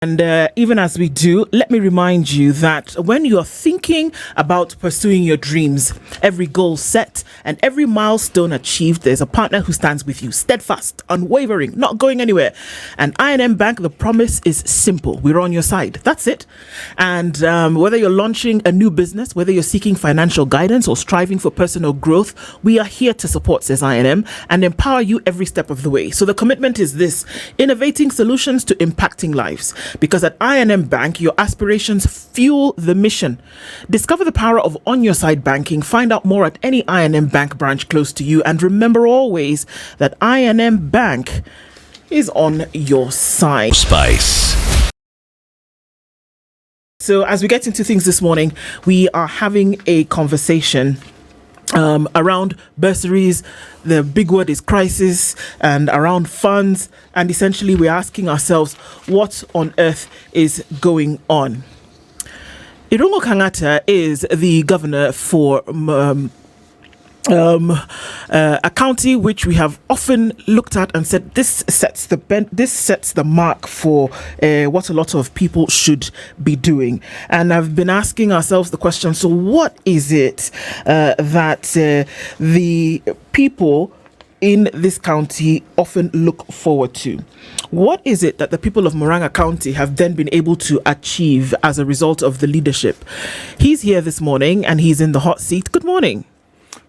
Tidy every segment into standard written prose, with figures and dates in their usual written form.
And even as we do, let me remind you that when you're thinking about pursuing your dreams, every goal set and every milestone achieved, there's a partner who stands with you, steadfast, unwavering, not going anywhere. And I&M Bank, the promise is simple. We're on your side. That's it. And whether you're launching a new business, whether you're seeking financial guidance or striving for personal growth, we are here to support, says I&M, and empower you every step of the way. So the commitment is this: innovating solutions to impacting lives. Because at I&M Bank, your aspirations fuel the mission. Discover the power of on-your-side banking. Find out more at any I&M Bank branch close to you. And remember always that I&M Bank is on your side. Spice. So as we get into things this morning, we are having a conversation around bursaries. The big word is crisis, and around funds, and essentially we're asking ourselves, what on earth is going on? Irungu Kang'ata is the governor for a county which we have often looked at and said this sets the mark for what a lot of people should be doing. And I've been asking ourselves the question, so what is it that the people in this county often look forward to? What is it that the people of Murang'a County have then been able to achieve as a result of the leadership? He's here this morning and he's in the hot seat. Good morning.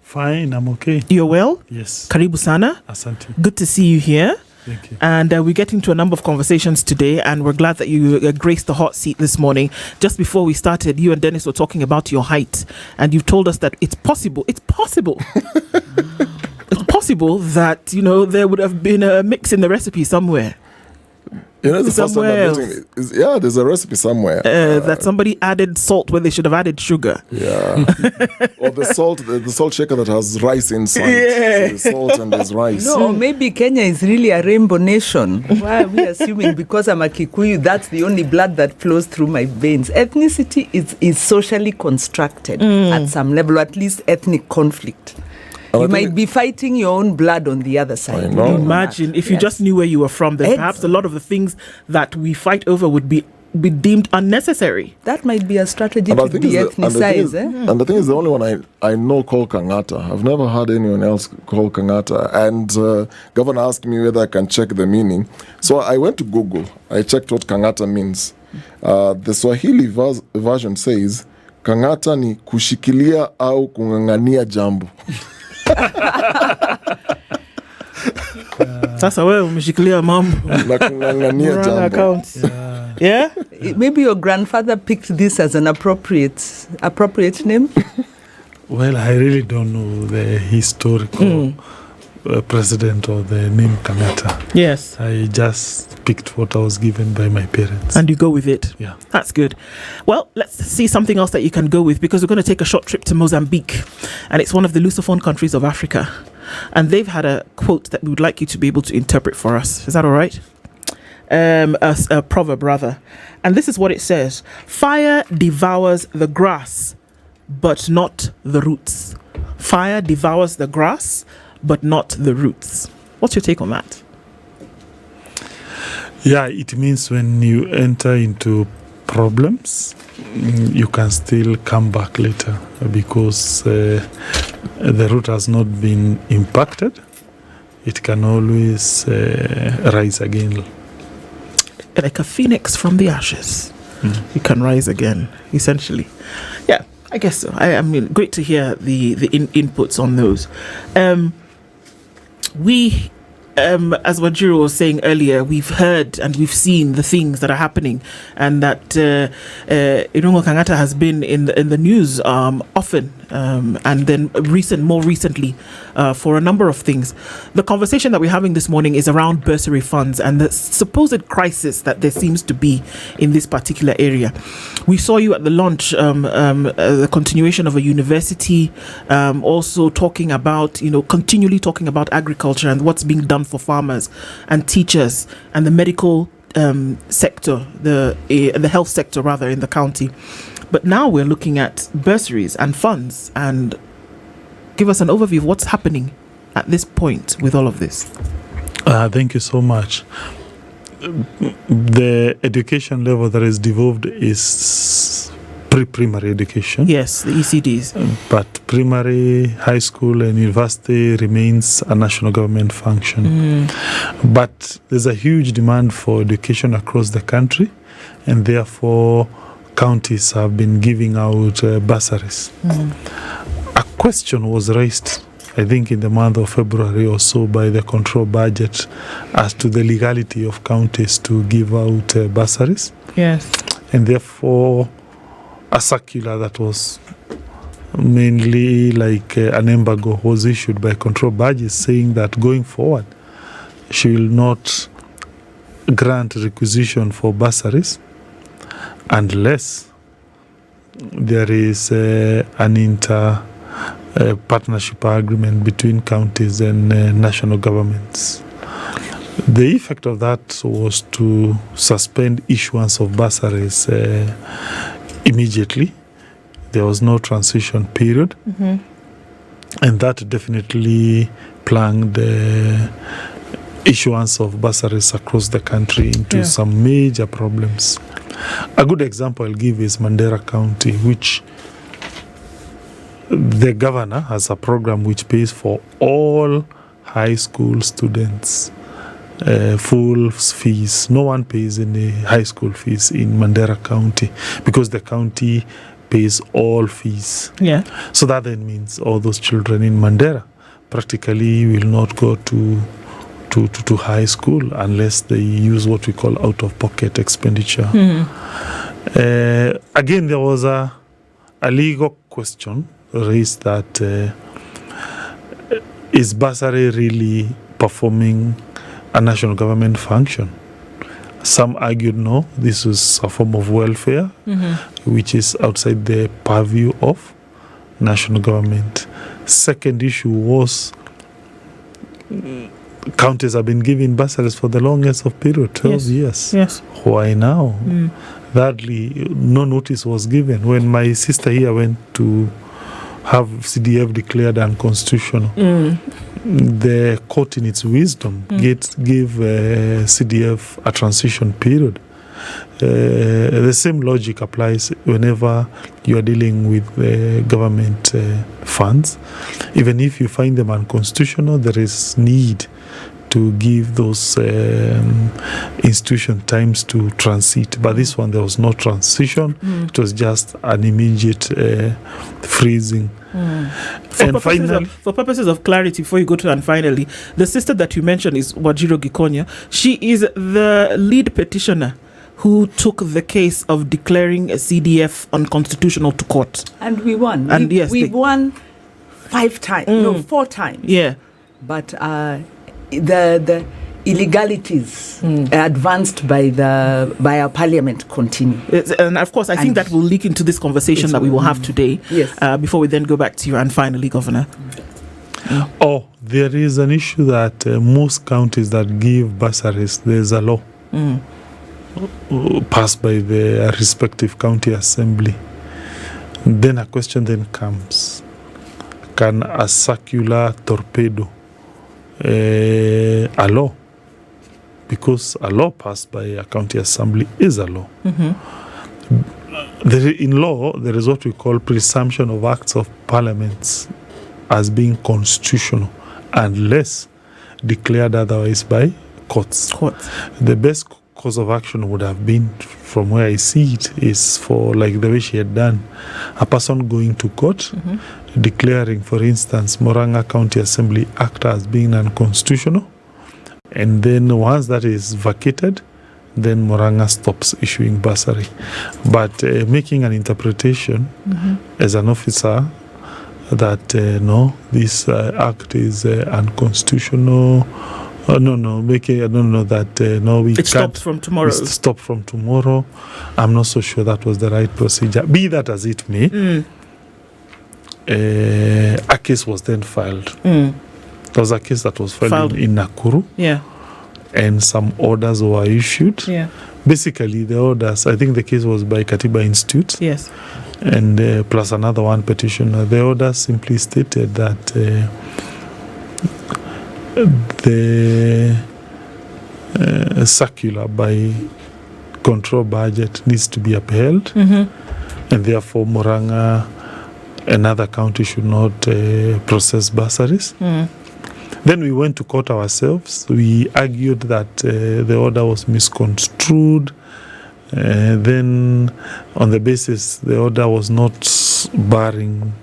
Fine, I'm okay. You're well? Yes. Karibu sana. Asante. Good to see you here. Thank you. And we're getting to a number of conversations today, and we're glad that you graced the hot seat this morning. Just before we started, you and Dennis were talking about your height, and you've told us that it's possible. It's possible that, there would have been a mix in the recipe somewhere. The somewhere first time I'm meeting there's a recipe somewhere. That somebody added salt where they should have added sugar. Yeah. Or the salt shaker that has rice inside. Yeah. So salt and there's rice. No, maybe Kenya is really a rainbow nation. Why are we assuming because I'm a Kikuyu, that's the only blood that flows through my veins? Ethnicity is socially constructed at some level, or at least ethnic conflict. You might be fighting your own blood on the other side. I know. Imagine if you just knew where you were from, then perhaps a lot of the things that we fight over would be deemed unnecessary. That might be a strategy to de-ethnicize. And the thing is, the only one I know called Kang'ata. I've never heard anyone else called Kang'ata. And Governor asked me whether I can check the meaning. So I went to Google. I checked what Kang'ata means. The Swahili version says, Kang'ata ni kushikilia au kung'ang'ania jambo. Sasa wewe umeshikilia mambo na kung'ang'ania jambo. Yeah? Maybe your grandfather picked this as an appropriate name. Well, I really don't know the historical president or the name Kang'ata. Yes. I just picked what I was given by my parents. And you go with it. Yeah. That's good. Well, let's see something else that you can go with, because we're going to take a short trip to Mozambique. And it's one of the Lusophone countries of Africa. And they've had a quote that we would like you to be able to interpret for us. Is that all right? A proverb, rather. And this is what it says. Fire devours the grass, but not the roots. Fire devours the grass, but not the roots. What's your take on that? Yeah, it means when you enter into problems, you can still come back later because the root has not been impacted. It can always rise again. Like a phoenix from the ashes. You can rise again, essentially. Yeah, I guess so. I mean, great to hear the inputs on those. As Wajiro was saying earlier, we've heard and we've seen the things that are happening, and that Irungu Kang'ata has been in the news often, and then more recently for a number of things. The conversation that we're having this morning is around bursary funds and the supposed crisis that there seems to be in this particular area. We saw you at the launch, the continuation of a university, also talking about, continually talking about agriculture and what's being done for farmers and teachers and the medical sector, the health sector rather, in the county. But now we're looking at bursaries and funds. And give us an overview of what's happening at this point with all of this. Thank you so much. the education level that is devolved is pre-primary education. Yes, the ECDs. But primary, high school, and university remains a national government function. But there's a huge demand for education across the country, and therefore counties have been giving out bursaries. A question was raised, I think in the month of February or so, by the control budget as to the legality of counties to give out bursaries. Yes. And therefore, a circular that was mainly like an embargo was issued by control budget saying that going forward, she will not grant requisition for bursaries unless there is an partnership agreement between counties and national governments. The effect of that was to suspend issuance of bursaries immediately. There was no transition period, and that definitely plunged the issuance of bursaries across the country into some major problems. A good example I'll give is Mandera County, which the governor has a program which pays for all high school students full fees. No one pays any high school fees in Mandera County because the county pays all fees. Yeah. So that then means all those children in Mandera practically will not go to high school unless they use what we call out-of-pocket expenditure. Again, there was a legal question raised that is bursary really performing a national government function? Some argued no, this is a form of welfare, which is outside the purview of national government. Second issue was counties have been giving bursaries for the longest of period, 12 years. Yes. Why now? Thirdly, no notice was given. When my sister here went to have CDF declared unconstitutional, the court in its wisdom gave CDF a transition period. The same logic applies whenever you are dealing with government funds. Even if you find them unconstitutional, there is need to give those institution times to transit. But this one, there was no transition. It was just an immediate freezing. And finally, for purposes of clarity, before you go to and finally, the sister that you mentioned is Wajiro Gikonya. She is the lead petitioner who took the case of declaring a CDF unconstitutional to court. And we won. And we won 5 times, no, 4 times. Yeah. But the illegalities advanced by our parliament continue. And of course, I think that will leak into this conversation that we will have today. Yes. Before we then go back to you and finally, Governor. Oh, there is an issue that most counties that give bursaries, there's a law passed by the respective county assembly. Then a question then comes: can a circular torpedo a law? Because a law passed by a county assembly is a law. In law, there is what we call presumption of acts of parliaments as being constitutional unless declared otherwise by courts. The best course of action would have been, from where I see it, is for, like the way she had done, a person going to court, declaring, for instance, Murang'a County Assembly Act as being unconstitutional, and then once that is vacated, then Murang'a stops issuing bursary. But making an interpretation as an officer that no, this act is unconstitutional. Making that no, we it can't. Stops from tomorrow. It stopped from tomorrow. I'm not so sure that was the right procedure. Be that as it may, a case was then filed. There was a case that was filed in Nakuru. Yeah. And some orders were issued. Yeah. Basically, the orders, I think the case was by Katiba Institute. Yes. And plus another one petitioner. The orders simply stated that circular by control budget needs to be upheld, and therefore Murang'a and other counties should not process bursaries. Then we went to court ourselves. We argued that the order was misconstrued. Then, on the basis the order was not barring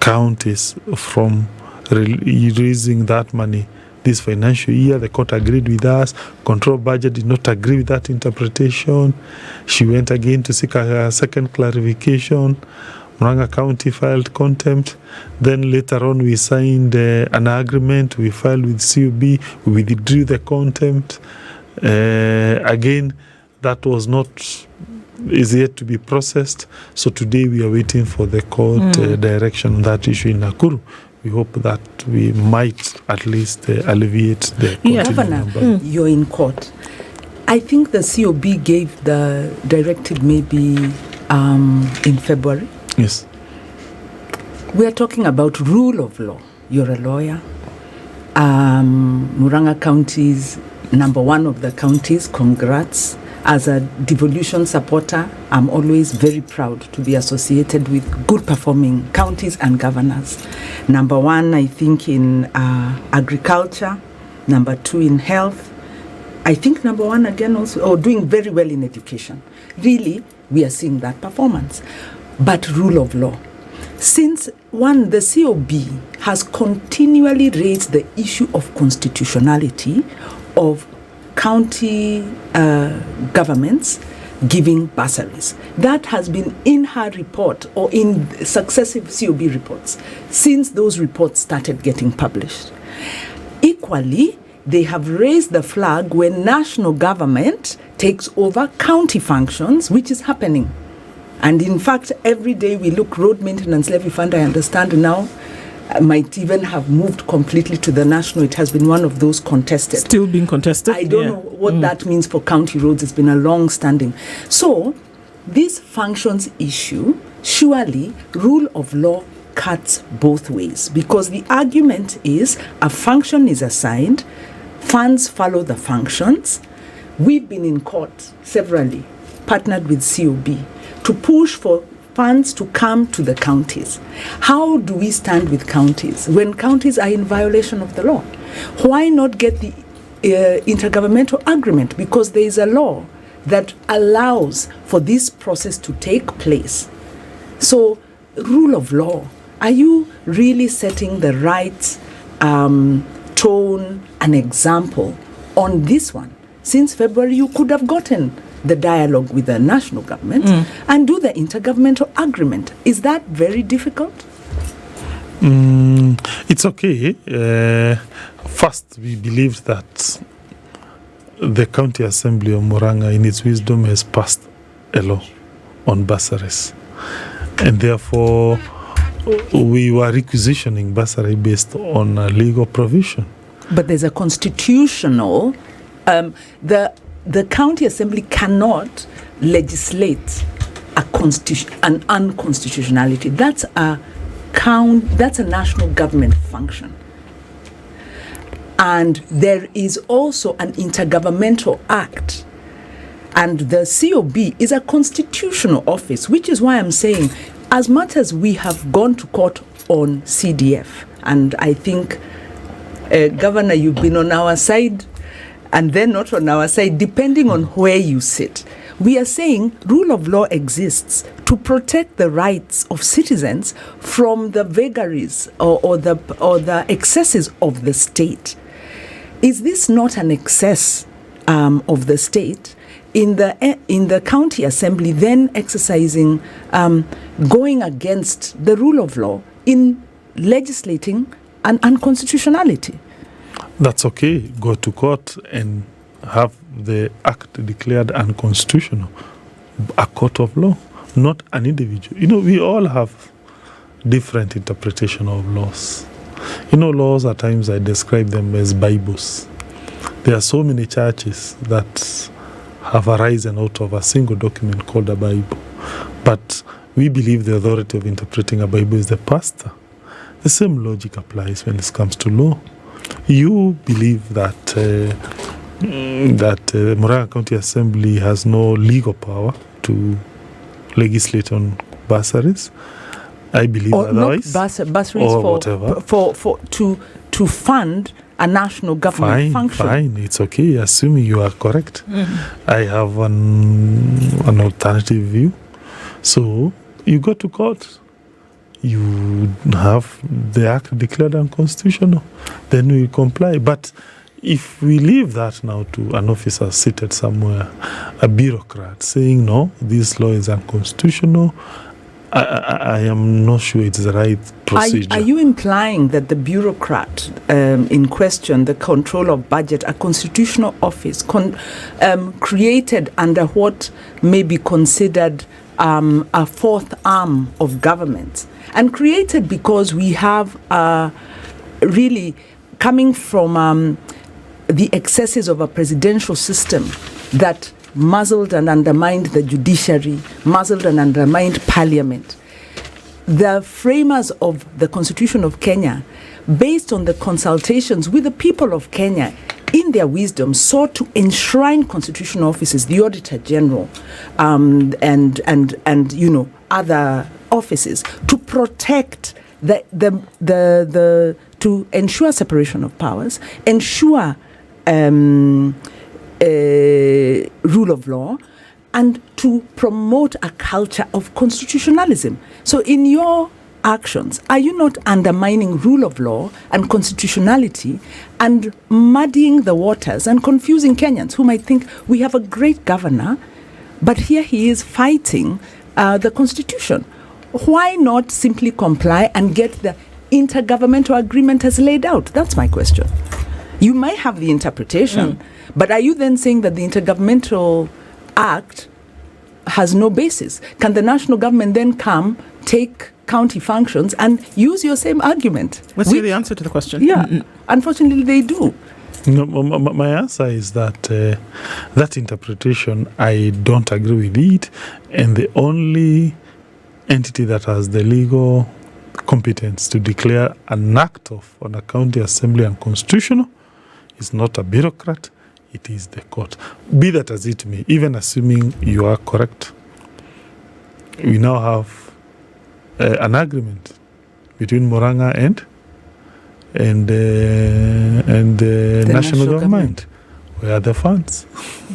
counties from releasing that money this financial year, the court agreed with us. Control budget did not agree with that interpretation. She went again to seek a second clarification. Murang'a County filed contempt. Then later on we signed an agreement. We filed with COB. We withdrew the contempt. Again, that was not is yet to be processed. So today we are waiting for the court direction on that issue in Nakuru. We hope that we might at least alleviate the Governor, you're in court. I think the COB gave the directive maybe in February. Yes. We are talking about rule of law. You're a lawyer. Murang'a County is number one of the counties. Congrats. As a devolution supporter, I'm always very proud to be associated with good performing counties and governors. Number one, I think, in agriculture. Number two, in health. I think number one again also, doing very well in education. Really, we are seeing that performance. But rule of law. Since the COB has continually raised the issue of constitutionality of county governments giving bursaries. That has been in her report or in successive COB reports since those reports started getting published. Equally, they have raised the flag when national government takes over county functions, which is happening. And in fact, every day we look, road maintenance levy fund, I understand now, might even have moved completely to the national. It has been one of those contested. Still being contested? I don't know what that means for county roads. It's been a long standing. So, this functions issue, surely rule of law cuts both ways, because the argument is a function is assigned, funds follow the functions. We've been in court severally, partnered with COB, to push for funds to come to the counties. How do we stand with counties when counties are in violation of the law? Why not get the intergovernmental agreement? Because there is a law that allows for this process to take place. So, rule of law, are you really setting the right tone and example on this one? Since February, you could have gotten the dialogue with the national government and do the intergovernmental agreement. Is that very difficult? It's okay. First, we believe that the County Assembly of Murang'a, in its wisdom, has passed a law on bursaries. And therefore, we were requisitioning bursary based on a legal provision. But there's a constitutional... The County Assembly cannot legislate an unconstitutionality. That's a national government function. And there is also an intergovernmental act. And the COB is a constitutional office, which is why I'm saying, as much as we have gone to court on CDF, and I think, Governor, you've been on our side, and then not on our side, depending on where you sit. We are saying rule of law exists to protect the rights of citizens from the vagaries or the excesses of the state. Is this not an excess of the state in the County Assembly then exercising, going against the rule of law in legislating an unconstitutionality? That's okay. Go to court and have the act declared unconstitutional. A court of law, not an individual. You know, we all have different interpretation of laws. You know, laws at times I describe them as Bibles. There are so many churches that have arisen out of a single document called a Bible. But we believe the authority of interpreting a Bible is the pastor. The same logic applies when it comes to law. you believe that Murang'a County Assembly has no legal power to legislate on bursaries. I believe or otherwise. Not bursaries or for whatever. to fund a national government function. Fine, it's okay, assuming you are correct. I have an alternative view. So you go to court. You have the act declared unconstitutional. Then we comply. But if we leave that now to an officer seated somewhere, a bureaucrat saying, no, this law is unconstitutional, I am not sure it's the right procedure. Are you implying that the bureaucrat in question, the control of budget, a constitutional office created under what may be considered a fourth arm of government, and created because we have really coming from the excesses of a presidential system that muzzled and undermined the judiciary, muzzled and undermined parliament. The framers of the Constitution of Kenya, based on the consultations with the people of Kenya, in their wisdom, sought to enshrine constitutional offices, the Auditor General, and other offices, to protect to ensure separation of powers, ensure rule of law, and to promote a culture of constitutionalism. So in your actions, are you not undermining rule of law and constitutionality and muddying the waters and confusing Kenyans who might think we have a great governor, but here he is fighting the constitution? Why not simply comply and get the intergovernmental agreement as laid out? That's my question. You might have the interpretation, but are you then saying that the Intergovernmental Act has no basis? Can the national government then come, take county functions, and use your same argument? Let's hear the answer to the question. Yeah, unfortunately they do. No, my answer is that that interpretation, I don't agree with it, and the only entity that has the legal competence to declare an act on a county assembly unconstitutional is not a bureaucrat, it is the court. Be that as it may, even assuming you are correct, we now have an agreement between Murang'a and the national government. Where are the funds?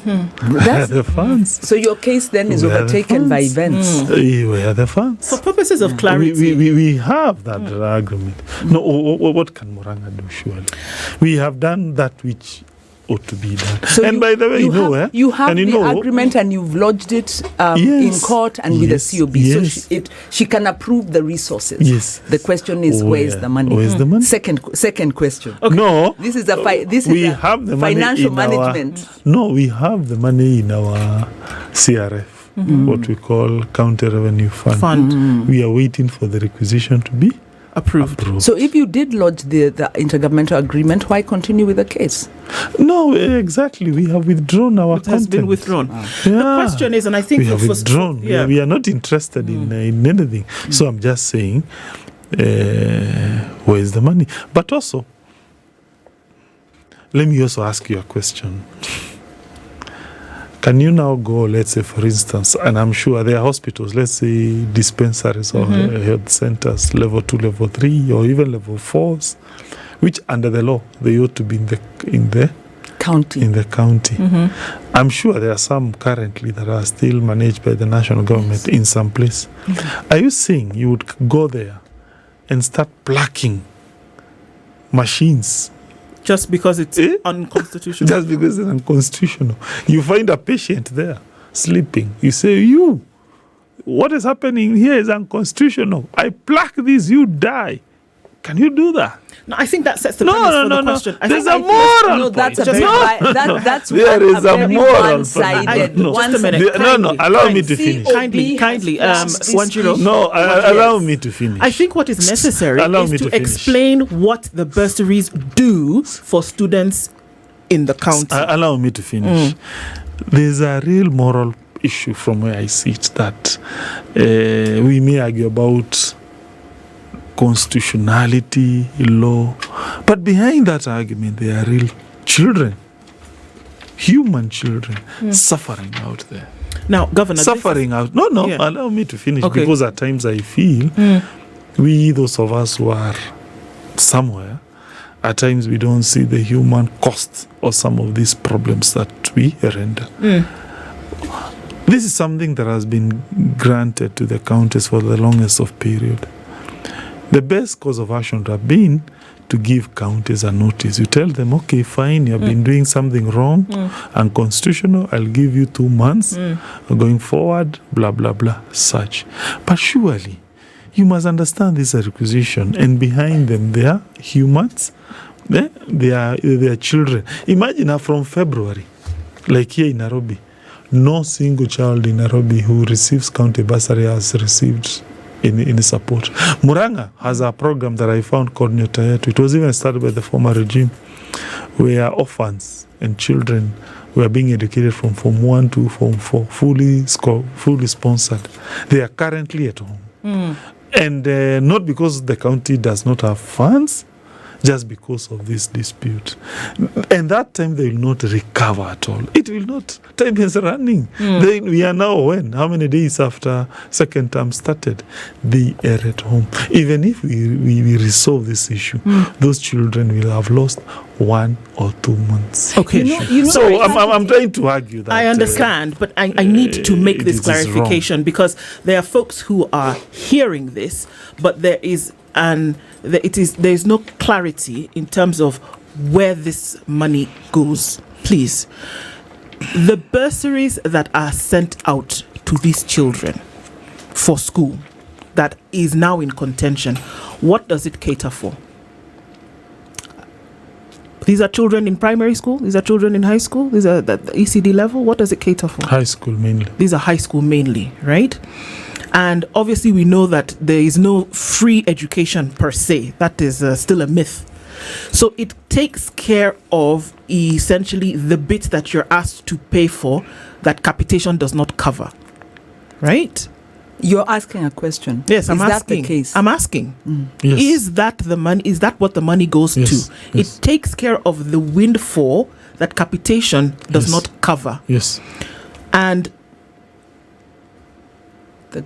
Where are the funds? So your case then is overtaken by events. Where are the funds? For purposes of clarity, we have that agreement. No, what can Murang'a do? Surely we have done that which ought to be done. So and by the way, you have the agreement and you've lodged it in court and with the COB. Yes. So she can approve the resources. Yes. The question is, where is the money? Where is the money? Second question. Okay. No, this is have the financial management. We have the money in our CRF, what we call County Revenue Fund. We are waiting for the requisition to be approved. So if you did lodge the intergovernmental agreement, why continue with the case? No, exactly. We have withdrawn our content. It has been withdrawn. The question is, and I think we have withdrawn. We are not interested in anything. So I'm just saying, where is the money? But also, let me also ask you a question. Can you now go, let's say, for instance, and I'm sure there are hospitals, let's say dispensaries or health centers, level 2, level 3, or even level 4s, which under the law, they ought to be in the county. I'm sure there are some currently that are still managed by the national government in some place. Are you saying you would go there and start plucking machines? Just because it's unconstitutional. Just because it's unconstitutional. You find a patient there sleeping. You say, what is happening here is unconstitutional. I pluck this, you die. Can you do that? No, I think that sets the premise for the question. There's a moral. No, that's point. That's there is a moral. One-sided. Just a minute. Allow me to finish. Kindly. 1-0. No, allow me to finish. I think what is necessary is to explain what the bursaries do for students in the county. Allow me to finish. There's a real moral issue from where I see it that we may argue about constitutionality, law, But behind that argument, there are real children, human children, suffering out there. Now, Governor, Suffering out. No, Yeah. allow me to finish, Okay. because at times I feel we, those of us who are somewhere, at times we don't see the human cost of some of these problems that we render. This is something that has been granted to the counties for the longest of period. The best course of action would have been to give counties a notice. You tell them, okay, fine, you have been doing something wrong, unconstitutional, I'll give you 2 months, going forward, blah, blah, blah, such. But surely, you must understand this requisition, and behind them, they are humans, they are children. Imagine from February, like here in Nairobi, no single child in Nairobi who receives county bursary has received in support. Muranga has a program that I found called Nyota Yetu. It was even started by the former regime, where orphans and children were being educated from Form 1 to Form 4, fully sponsored. They are currently at home. And not because the county does not have funds, just because of this dispute. And that time they will not recover at all. It will not. Time is running. Then we are now when? How many days after second term started? They are at home. Even if we resolve this issue, those children will have lost 1 or 2 months. Okay. So I'm trying to argue that. I understand, but I need to make this clarification, because there are folks who are hearing this, but there is no clarity in terms of where this money goes. Please, the bursaries that are sent out to these children for school, that is now in contention, what does it cater for? These are children in primary school? These are children in high school? These are the ECD level? What does it cater for? High school mainly. These are high school mainly, right? And obviously we know that there is no free education per se. That is still a myth. So it takes care of essentially the bit that you're asked to pay for that capitation does not cover, right? You're asking a question. Yes, I'm asking. Is that the case? I'm asking. Yes. Is that the money? Is that what the money goes Yes, to? yes. It takes care of the windfall that capitation does Yes. not cover. Yes. And the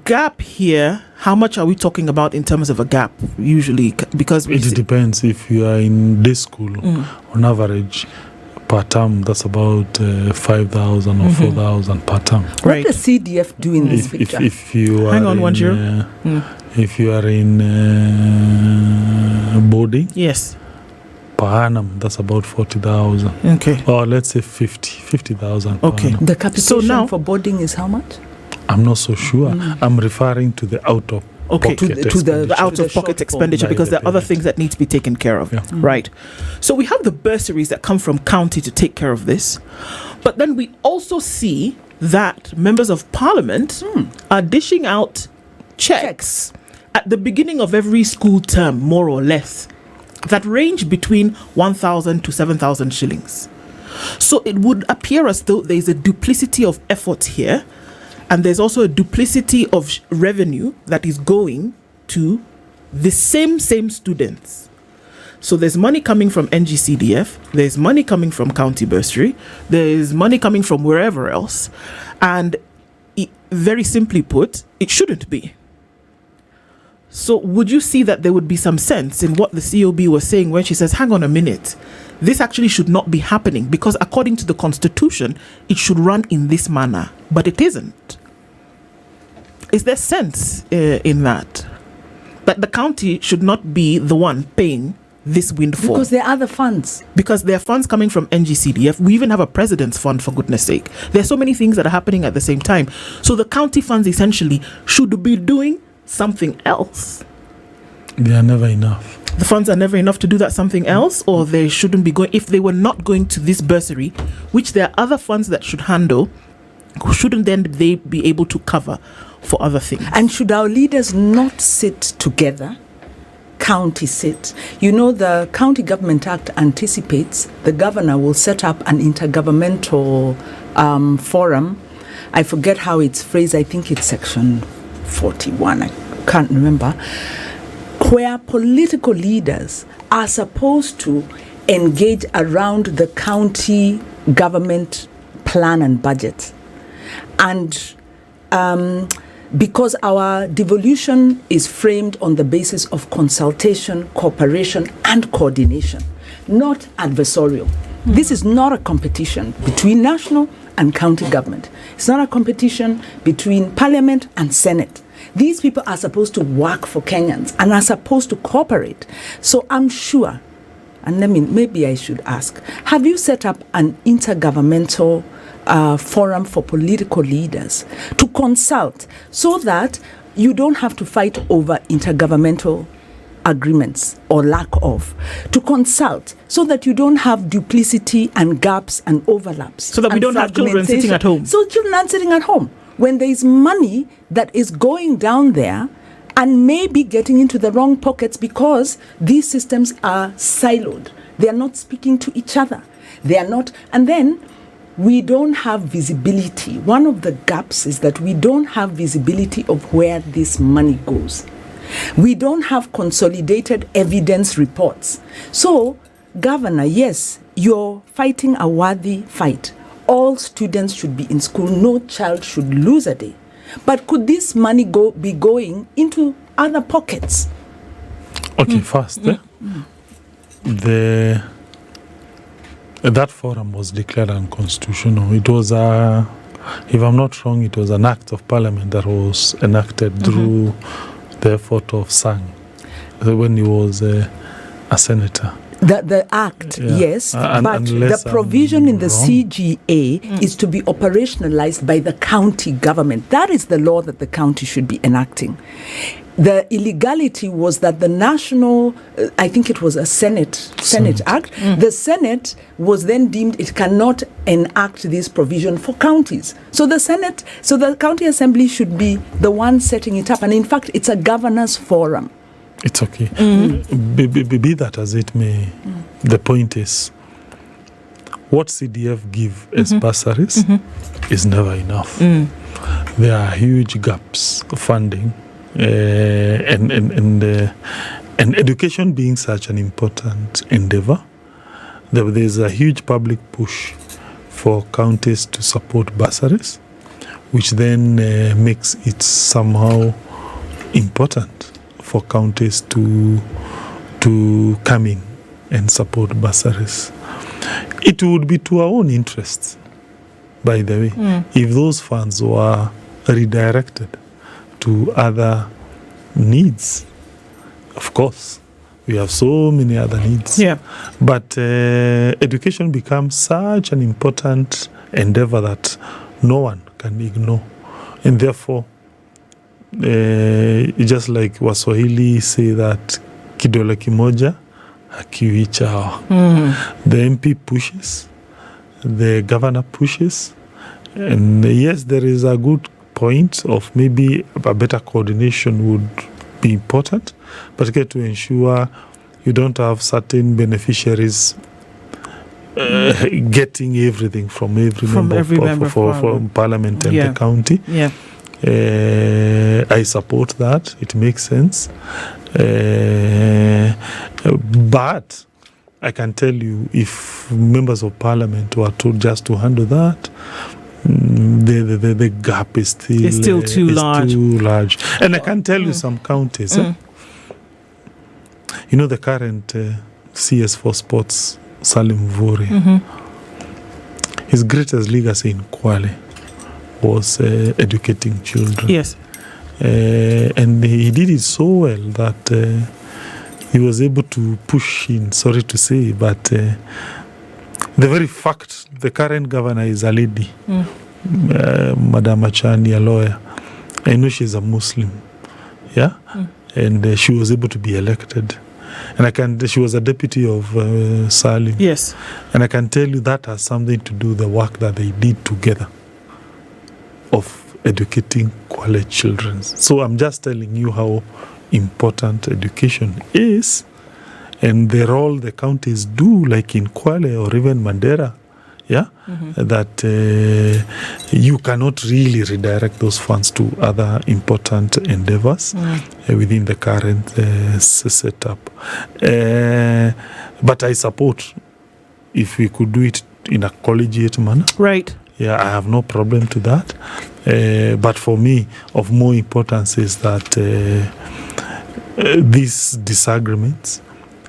gap here, how much are we talking about in terms of a gap usually? Because It depends. If you are in day school, on average, per term, that's about 5,000 or 4,000 per term. right. What does CDF do in this If picture? you are Hang on, in, 1 0. if you are in boarding, Yes. per annum, that's about 40,000. Okay. Or let's say 50,000 per Okay. annum. The capitation So now- for boarding is how much? I'm not so sure. I'm referring to the out of Okay. pocket To expenditure. the out of pocket shortfall. expenditure, By because the there are other parent. things that need to be taken care of. Yeah. Right. So we have the bursaries that come from county to take care of this. But then we also see that members of parliament are dishing out checks at the beginning of every school term, more or less, that range between 1,000 to 7,000 shillings. So it would appear as though there is a duplicity of effort here, and there's also a duplicity of revenue that is going to the same students. So there's money coming from NGCDF, there's money coming from county bursary, there's money coming from wherever else, and very simply put, it shouldn't be. So would you see that there would be some sense in what the COB was saying when she says, hang on a minute, this actually should not be happening, because according to the constitution, it should run in this manner, but it isn't. Is there sense in that? That the county should not be the one paying this windfall? Because there are other funds. Because there are funds coming from NGCDF. We even have a president's fund, for goodness sake. There are so many things that are happening at the same time. So the county funds essentially should be doing something else. They are never enough. The funds are never enough to do that something else, or they shouldn't be going. If they were not going to this bursary, which there are other funds that should handle, shouldn't then they be able to cover for other things? And should our leaders not sit together? County sit. You know, the County Government Act anticipates the governor will set up an intergovernmental forum. I forget how it's phrased. I think it's section 41. I can't remember. where political leaders are supposed to engage around the county government plan and budget. And because our devolution is framed on the basis of consultation, cooperation, and coordination, not adversarial. This is not a competition between national and county government. It's not a competition between parliament and senate. These people are supposed to work for Kenyans and are supposed to cooperate. So I'm sure, and maybe I should ask, have you set up an intergovernmental forum for political leaders to consult so that you don't have to fight over intergovernmental agreements or lack of, to consult so that you don't have duplicity and gaps and overlaps, so that we don't have children sitting at home? So children aren't sitting at home when there is money that is going down there and maybe getting into the wrong pockets because these systems are siloed. They are not speaking to each other. They are not, and then we don't have visibility. One of the gaps is that we don't have visibility of where this money goes. We don't have consolidated evidence reports. So, Governor, yes, you're fighting a worthy fight. All students should be in school. No child should lose a day. But could this money be going into other pockets? Okay, first, that forum was declared unconstitutional. It was if I'm not wrong, it was an act of parliament that was enacted through the effort of Sang when he was a senator. The act, yes, but the provision in the CGA is to be operationalized by the county government. That is the law that the county should be enacting. The illegality was that the national, I think it was a Senate Act, the Senate was then deemed it cannot enact this provision for counties. So the county assembly should be the one setting it up. And in fact, it's a governor's forum. It's okay. Be that as it may, the point is, what CDF give as bursaries is never enough. There are huge gaps of funding, and education being such an important endeavor, there's a huge public push for counties to support bursaries, which then makes it somehow important for counties to come in and support bursaries. It would be to our own interests, by the way, if those funds were redirected to other needs. Of course, we have so many other needs. Yeah. But education becomes such an important endeavor that no one can ignore. And therefore, just like Waswahili say that kidole kimoja hakiwi chawa. The MP pushes, the governor pushes, and yes, there is a good point of maybe a better coordination would be important, particularly to ensure you don't have certain beneficiaries getting everything from every member from parliament and the county. Yeah. I support that. It makes sense. But I can tell you, if members of parliament were told just to handle that, the gap is still too large. And I can tell you some counties. You know the current CS for sports, Salim Vuri, his greatest legacy in Kwale was educating children. Yes. And he did it so well that he was able to push in, sorry to say, but the very fact the current governor is a lady, Madam Achani, a lawyer, I know she's a Muslim, and she was able to be elected. And she was a deputy of Salim. Yes. And I can tell you that has something to do with the work that they did together of educating Kwale children. So I'm just telling you how important education is and the role the counties do, like in Kwale or even Mandera, Yeah, that you cannot really redirect those funds to other important endeavors within the current setup. But I support if we could do it in a collegiate manner. Right. Yeah, I have no problem to that. But for me, of more importance is that these disagreements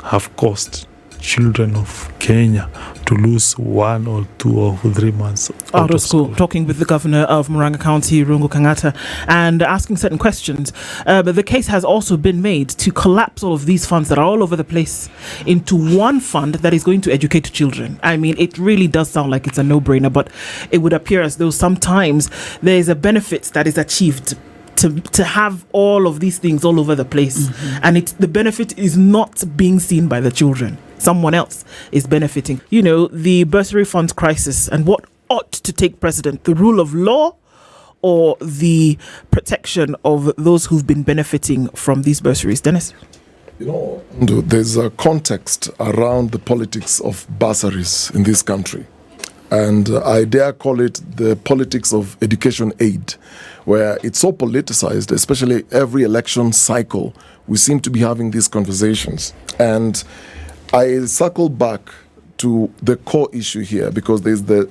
have caused children of Kenya to lose 1 or 2 or 3 months out of school. Talking with the governor of Murang'a County, Irungu Kang'ata, and asking certain questions. But the case has also been made to collapse all of these funds that are all over the place into one fund that is going to educate children. I mean, it really does sound like it's a no-brainer, but it would appear as though sometimes there is a benefit that is achieved to have all of these things all over the place, and the benefit is not being seen by the children. Someone else is benefiting. You know, the bursary funds crisis, and what ought to take precedent, the rule of law or the protection of those who've been benefiting from these bursaries? Dennis? You know, there's a context around the politics of bursaries in this country. And I dare call it the politics of education aid, where it's so politicized, especially every election cycle, we seem to be having these conversations. And I circle back to the core issue here, because there's the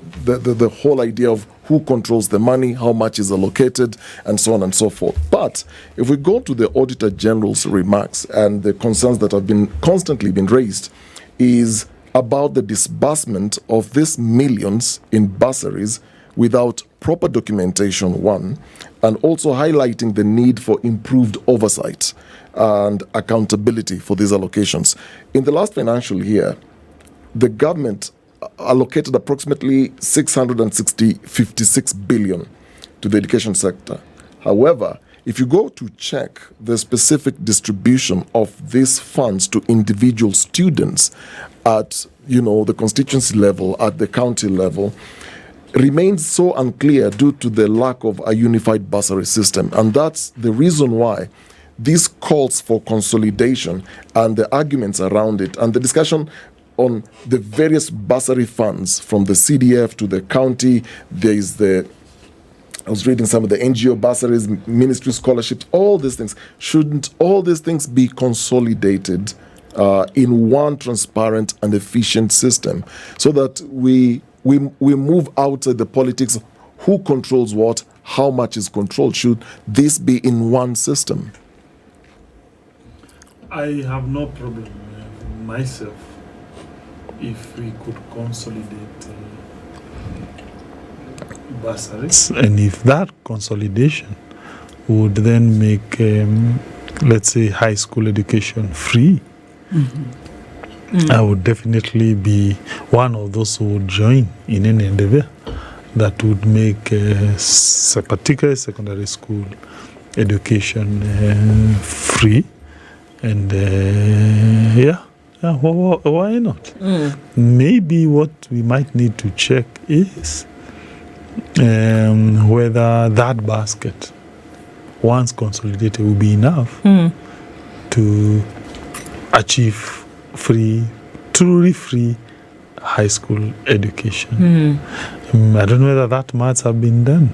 whole idea of who controls the money, how much is allocated, and so on and so forth. But if we go to the Auditor General's remarks and the concerns that have been constantly been raised, is about the disbursement of these millions in bursaries without proper documentation, one, and also highlighting the need for improved oversight and accountability for these allocations. In the last financial year, the government allocated approximately 56 billion to the education sector. However, if you go to check the specific distribution of these funds to individual students at, the constituency level, at the county level, remains so unclear due to the lack of a unified bursary system. And that's the reason why this calls for consolidation and the arguments around it and the discussion on the various bursary funds from the CDF to the county. I was reading some of the NGO bursaries, ministry scholarships, all these things. Shouldn't all these things be consolidated in one transparent and efficient system so that we move outside the politics of who controls what, how much is controlled? Should this be in one system? I have no problem myself if we could consolidate bursaries, and if that consolidation would then make, let's say, high school education free, I would definitely be one of those who would join in any endeavor that would make particularly secondary school education free. And why not? Maybe what we might need to check is whether that basket, once consolidated, will be enough to achieve truly free high school education. I don't know whether that much have been done.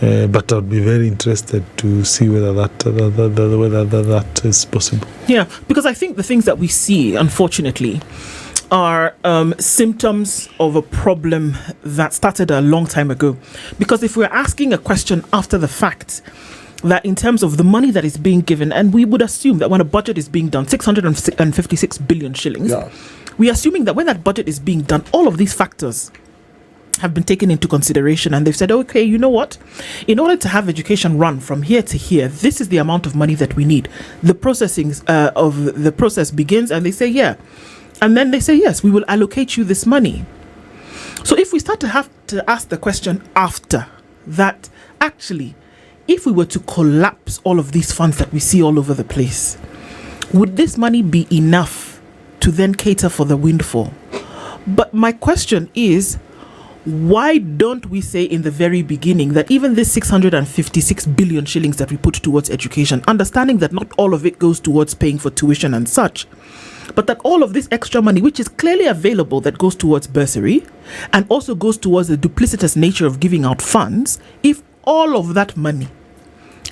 But I'd be very interested to see whether that is possible. Yeah, because I think the things that we see, unfortunately, are symptoms of a problem that started a long time ago. Because if we're asking a question after the fact, that in terms of the money that is being given, and we would assume that when a budget is being done, 656 billion shillings, we're assuming that when that budget is being done, all of these factors have been taken into consideration, and they've said, okay, you know what, in order to have education run from here to here, this is the amount of money that we need. The processing of the process begins, and they say, yeah, and then they say, yes, we will allocate you this money. So if we start to have to ask the question after that, actually, if we were to collapse all of these funds that we see all over the place, would this money be enough to then cater for the windfall? But my question is, why don't we say in the very beginning that even this 656 billion shillings that we put towards education, understanding that not all of it goes towards paying for tuition and such, but that all of this extra money, which is clearly available, that goes towards bursary and also goes towards the duplicitous nature of giving out funds, if all of that money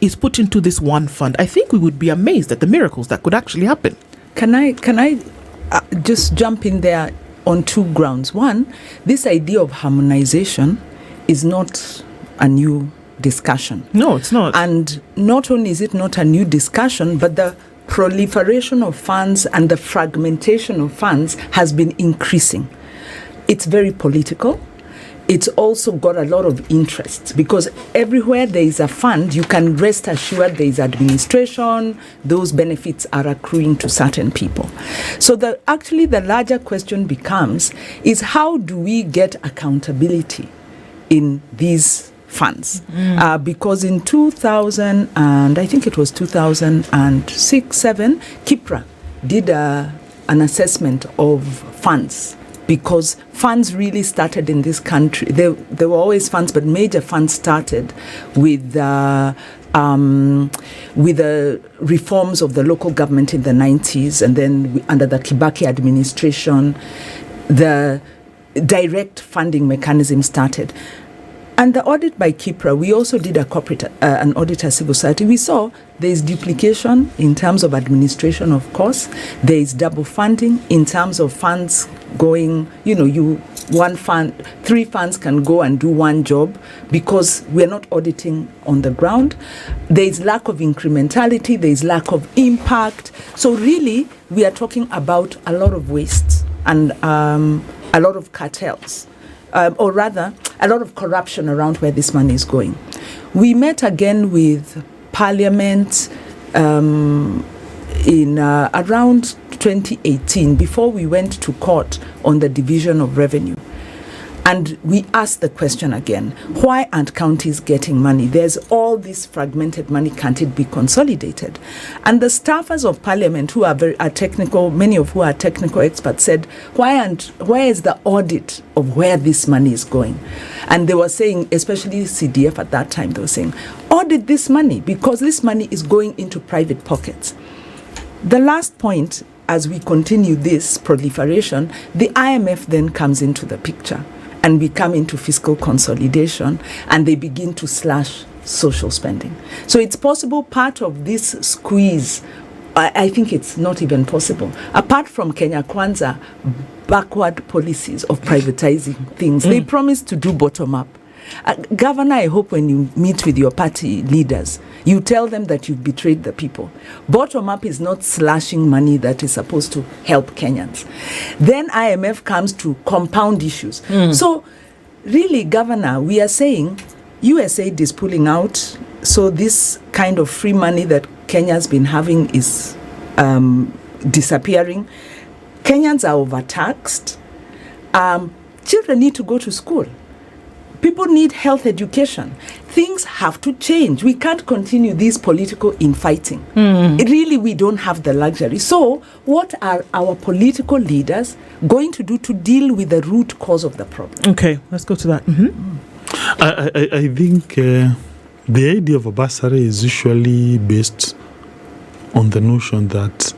is put into this one fund, I think we would be amazed at the miracles that could actually happen. Can I just jump in there on two grounds? One, this idea of harmonization is not a new discussion. No, it's not. And not only is it not a new discussion, but the proliferation of funds and the fragmentation of funds has been increasing. It's very political. It's also got a lot of interest, because everywhere there is a fund, you can rest assured there is administration, those benefits are accruing to certain people. So the larger question becomes is, how do we get accountability in these funds? Because in 2000, and I think it was 2006-07, KIPRA did an assessment of funds, because funds really started in this country. There were always funds, but major funds started with the reforms of the local government in the 90s, and then under the Kibaki administration, the direct funding mechanism started. And the audit by KIPRA, we also did an audit as civil society. We saw there is duplication in terms of administration, of course. There is double funding in terms of funds going, one fund, 3 funds can go and do one job, because we're not auditing on the ground. There is lack of incrementality, there is lack of impact. So really, we are talking about a lot of waste and a lot of cartels. Or rather, a lot of corruption around where this money is going. We met again with Parliament in around 2018, before we went to court on the division of revenue. And we asked the question again, why aren't counties getting money? There's all this fragmented money, can't it be consolidated? And the staffers of Parliament, who are technical, many of who are technical experts, said, where is the audit of where this money is going? And they were saying, especially CDF at that time, they were saying, audit this money, because this money is going into private pockets. The last point, as we continue this proliferation, the IMF then comes into the picture. And we come into fiscal consolidation, and they begin to slash social spending. So it's possible part of this squeeze, I think it's not even possible. Apart from Kenya Kwanza backward policies of privatizing things, they promise to do bottom-up. Governor, I hope when you meet with your party leaders, you tell them that you've betrayed the people. Bottom-up is not slashing money that is supposed to help Kenyans. Then IMF comes to compound issues. So really, Governor, we are saying USAID is pulling out, so this kind of free money that Kenya's been having is disappearing. Kenyans are overtaxed. Children need to go to school. People need health education. Things have to change. We can't continue this political infighting. Really, we don't have the luxury. So what are our political leaders going to do to deal with the root cause of the problem? Okay, let's go to that. I think the idea of a bursary is usually based on the notion that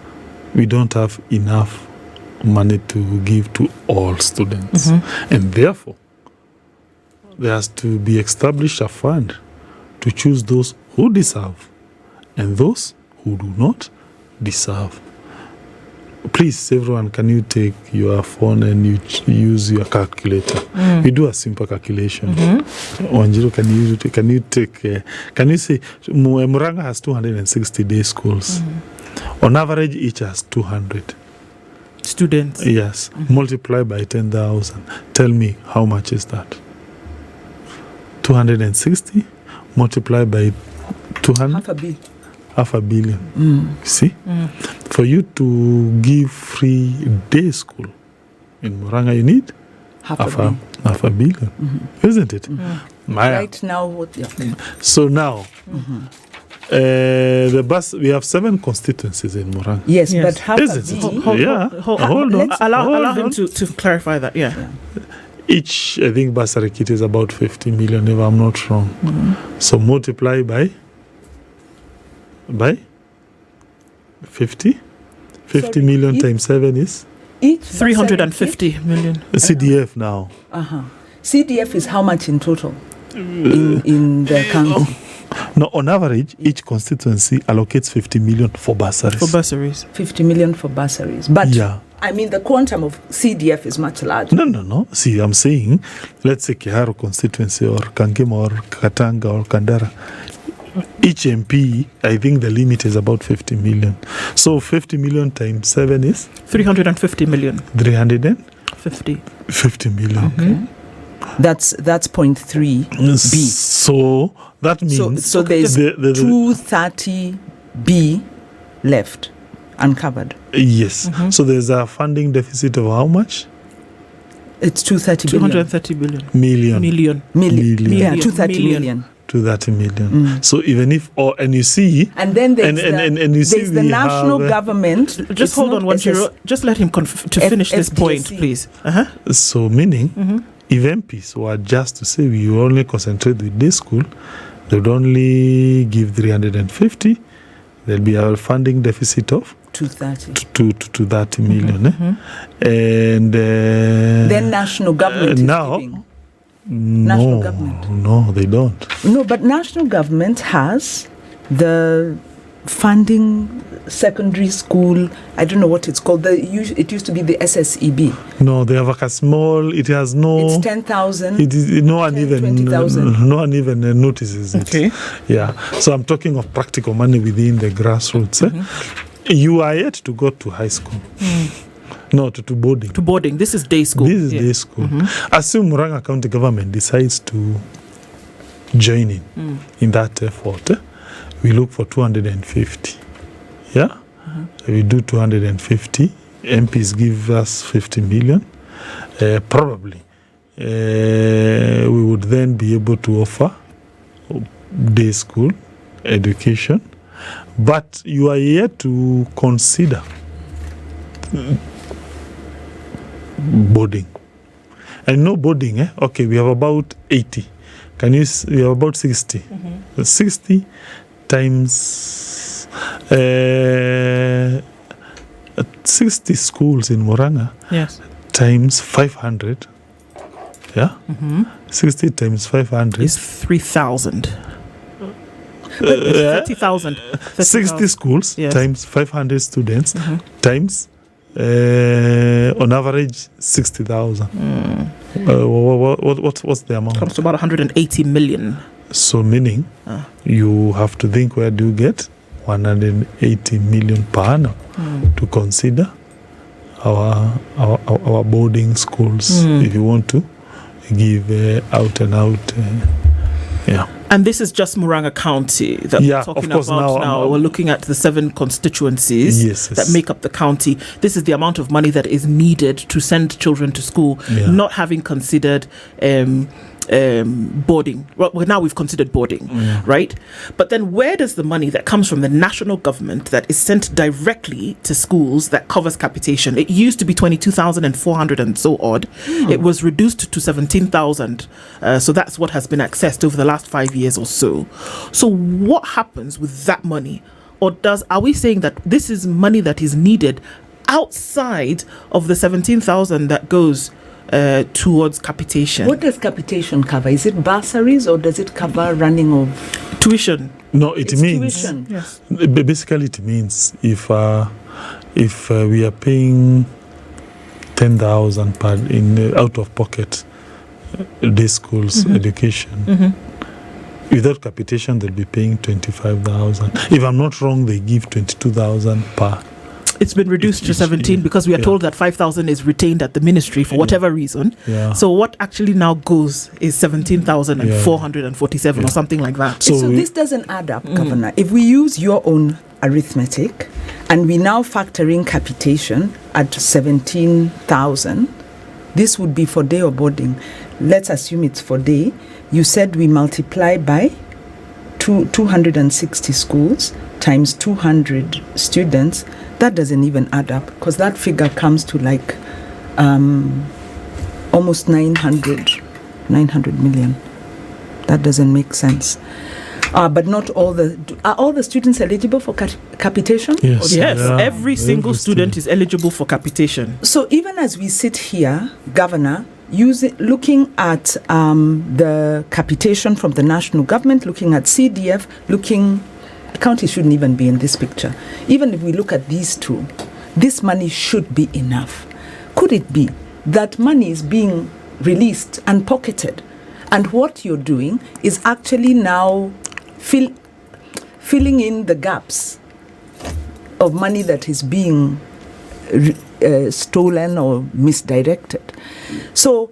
we don't have enough money to give to all students. And therefore, there has to be established a fund to choose those who deserve and those who do not deserve. Please, everyone, can you take your phone and you use your calculator? We do a simple calculation. Wanjiru, can you say Muranga has 260 day schools. On average, each has 200 students. Yes, multiply by 10,000. Tell me, how much is that? 260 multiplied by 200. Half a billion. See? For you to give free day school in Muranga, you need half a billion. Isn't it? Right now, so now, the bus, we have 7 constituencies in Muranga. Yes, but half a billion. Hold on. Allow him to clarify that. Each, I think, bursary kit is about 50 million, if I'm not wrong. So multiply by 50. 50 Sorry, million each- times 7 is Each 350 million. CDF now. CDF is how much in total in the county? No, on average, each constituency allocates 50 million for bursaries. For bursaries. 50 million for bursaries. But Yeah. I mean, the quantum of CDF is much larger. No. See, I'm saying, let's say Kiharu constituency or Kangema or Katanga or Kandara. Each MP, I think the limit is about 50 million. So 50 million times 7 is 350 million. 350 million. Okay. That's 0.3 B. So that means So there's the 230 B left uncovered. yes. So there's a funding deficit of how much? It's 230 billion. 230 billion. Million. Million. Million. Yeah, Million. 230 Million. million. 230 million. So even if, and you see, And then there's and you see there's the we national have, government. Just It's hold not on one SS zero. Just let him finish this point, FDC. please. so meaning, if MPs were just to say we only concentrate with this school, they would only give 350, there'll be a funding deficit of 230. to 30 million. And Then national government is now, giving. National government. No, they don't. No, but national government has the funding secondary school. I don't know what it's called. It used to be the SSEB. No, they have like a small. It has no. It's 10,000. It is no one 10, even 20,000. no one even notices it. Okay. Yeah. So I'm talking of practical money within the grassroots. You are yet to go to high school. No, to boarding. To boarding. This is day school. This is day school. Assume Murang'a County government decides to join in that effort. We look for 250. Yeah? We do 250. MPs give us 50 million. Probably. We would then be able to offer day school education. But you are yet to consider boarding. And no boarding, okay, we have about 80. We have about 60. 60 times 60 schools in Murang'a. Yes. Times 500. Yeah? 60 times 500 Is 3,000. 30,000. 60 schools Yes. times 500 students times on average 60,000. What's the amount? Comes to about 180 million. So meaning you have to think, where do you get 180 million per annum to consider our boarding schools if you want to give out and out. And this is just Murang'a County that Yeah, we're talking of course, about now- We're looking at the 7 constituencies Yes. that make up the county. This is the amount of money that is needed to send children to school, Yeah. not having considered boarding. Well, now we've considered boarding, right? But then where does the money that comes from the national government that is sent directly to schools that covers capitation? It used to be 22,400 and so odd. It was reduced to 17,000. So that's what has been accessed over the last 5 years or so. So what happens with that money? Or are we saying that this is money that is needed outside of the 17,000 that goes towards capitation? What does capitation cover? Is it bursaries or does it cover running of Tuition. No, it It's means tuition? Yes. basically it means if we are paying 10,000 per in out of pocket day schools education. Without capitation, they'll be paying 25,000. If I'm not wrong, they give 22,000 per. It's been reduced to 17 because we are told that 5,000 is retained at the ministry for whatever reason. Yeah. So what actually now goes is 17,447 or something like that. So this doesn't add up, Governor. If we use your own arithmetic and we now factor in capitation at 17,000, this would be for day or boarding. Let's assume it's for day. You said we multiply by 260 schools times 200 students. That doesn't even add up because that figure comes to like almost 900 million. That doesn't make sense. But not all are all the students eligible for capitation? Yes. Yes, Yeah, every single student is eligible for capitation. So even as we sit here, Governor, looking at the capitation from the national government, looking at CDF, county shouldn't even be in this picture. Even if we look at these two, this money should be enough. Could it be that money is being released and pocketed, and what you're doing is actually now filling in the gaps of money that is being stolen or misdirected? So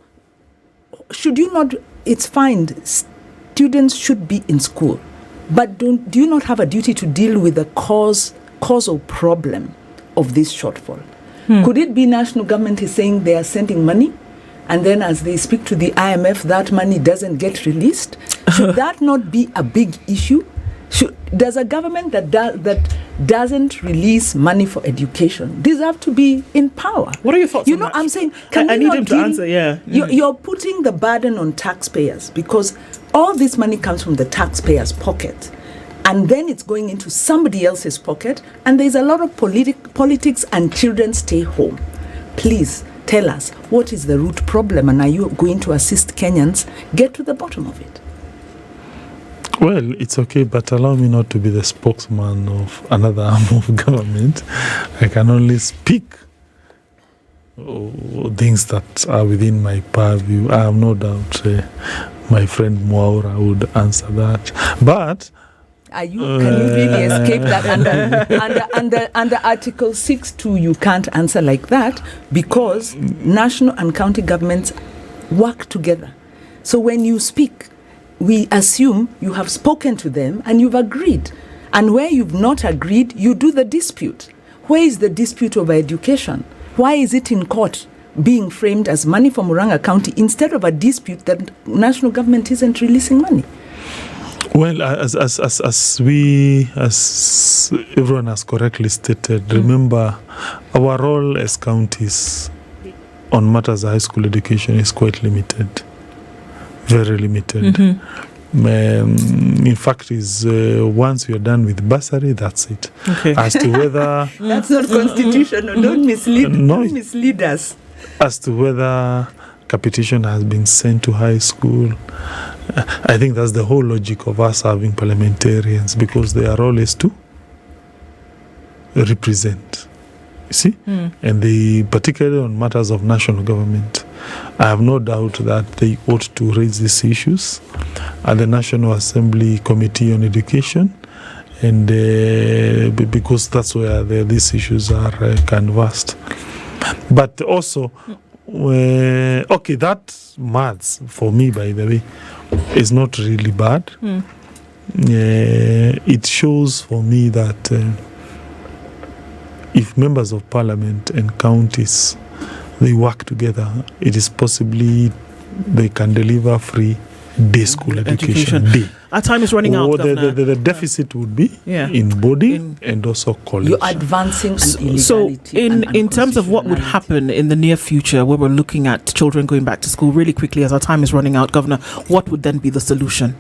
should you not, it's fine, students should be in school, but do you not have a duty to deal with the causal problem of this shortfall? Could it be national government is saying they are sending money, and then as they speak to the IMF, that money doesn't get released? Should that not be a big issue? Does a government that doesn't release money for education deserve to be in power? What are your thoughts on that? I'm saying, I need him to answer, yeah. You're putting the burden on taxpayers, because all this money comes from the taxpayer's pocket, and then it's going into somebody else's pocket, and there's a lot of politics, and children stay home. Please tell us, what is the root problem, and are you going to assist Kenyans get to the bottom of it? Well, it's okay, but allow me not to be the spokesman of another arm of government. I can only speak things that are within my purview. I have no doubt my friend Mwaura would answer that. But can you really escape that under Article 6.2? You can't answer like that, because national and county governments work together. So when you speak, we assume you have spoken to them and you've agreed. And where you've not agreed, you do the dispute. Where is the dispute over education? Why is it in court being framed as money from Murang'a County instead of a dispute that national government isn't releasing money? Well, as everyone has correctly stated, remember our role as counties on matters of high school education is quite limited, very limited. In fact, is once you're done with bursary, that's it. Okay. As to whether that's not constitutional. Don't mislead us. As to whether capitation has been sent to high school, I think that's the whole logic of us having parliamentarians, because their role is to represent. You see? And they, particularly on matters of national government, I have no doubt that they ought to raise these issues at the National Assembly Committee on Education, and because that's where these issues are canvassed. But also, okay, that maths for me, by the way, is not really bad. It shows for me that if members of parliament and counties, they work together, it is possibly they can deliver free day school education. Our time is running out, Governor. The deficit would be in boarding and also college. You're advancing an illegality. So in terms of what would happen in the near future, where we're looking at children going back to school, really quickly, as our time is running out, Governor, what would then be the solution?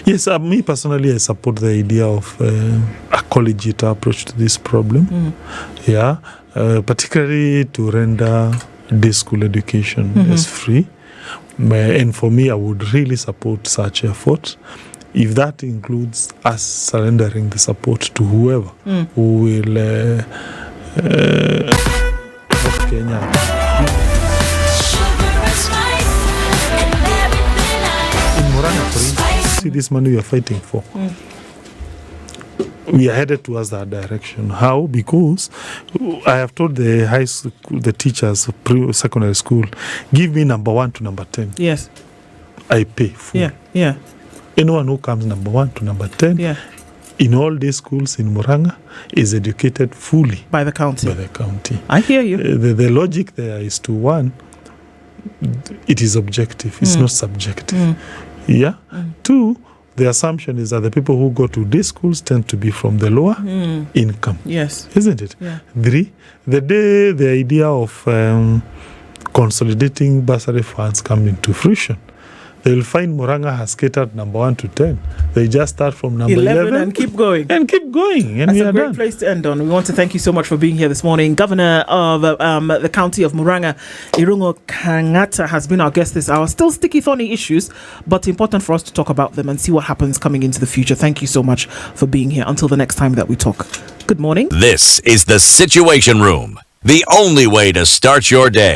Yes, me personally, I support the idea of a collegiate approach to this problem. Particularly to render day school education as free. And for me, I would really support such effort, if that includes us surrendering the support to whoever who will help Kenya. In Murang'a, for instance, see this money we are fighting for. We are headed towards that direction. How? Because I have told the high school, the teachers, secondary school, give me number 1 to number 10. Yes. I pay full. Yeah. Anyone who comes number 1 to number 10 in all these schools in Murang'a is educated fully by the county. I hear you. The logic there is to, one, it is objective. It's not subjective. Two, the assumption is that the people who go to these schools tend to be from the lower income. Yes. Isn't it? Yeah. 3, the day the idea of consolidating bursary funds come into fruition, they'll find Murang'a has catered number 1 to 10. They just start from number 11 and keep going. And keep going. And That's we a are great done. place to end on. We want to thank you so much for being here this morning. Governor of the county of Murang'a, Irungu Kang'ata, has been our guest this hour. Still sticky, thorny issues, but important for us to talk about them and see what happens coming into the future. Thank you so much for being here. Until the next time that we talk. Good morning. This is the Situation Room, the only way to start your day.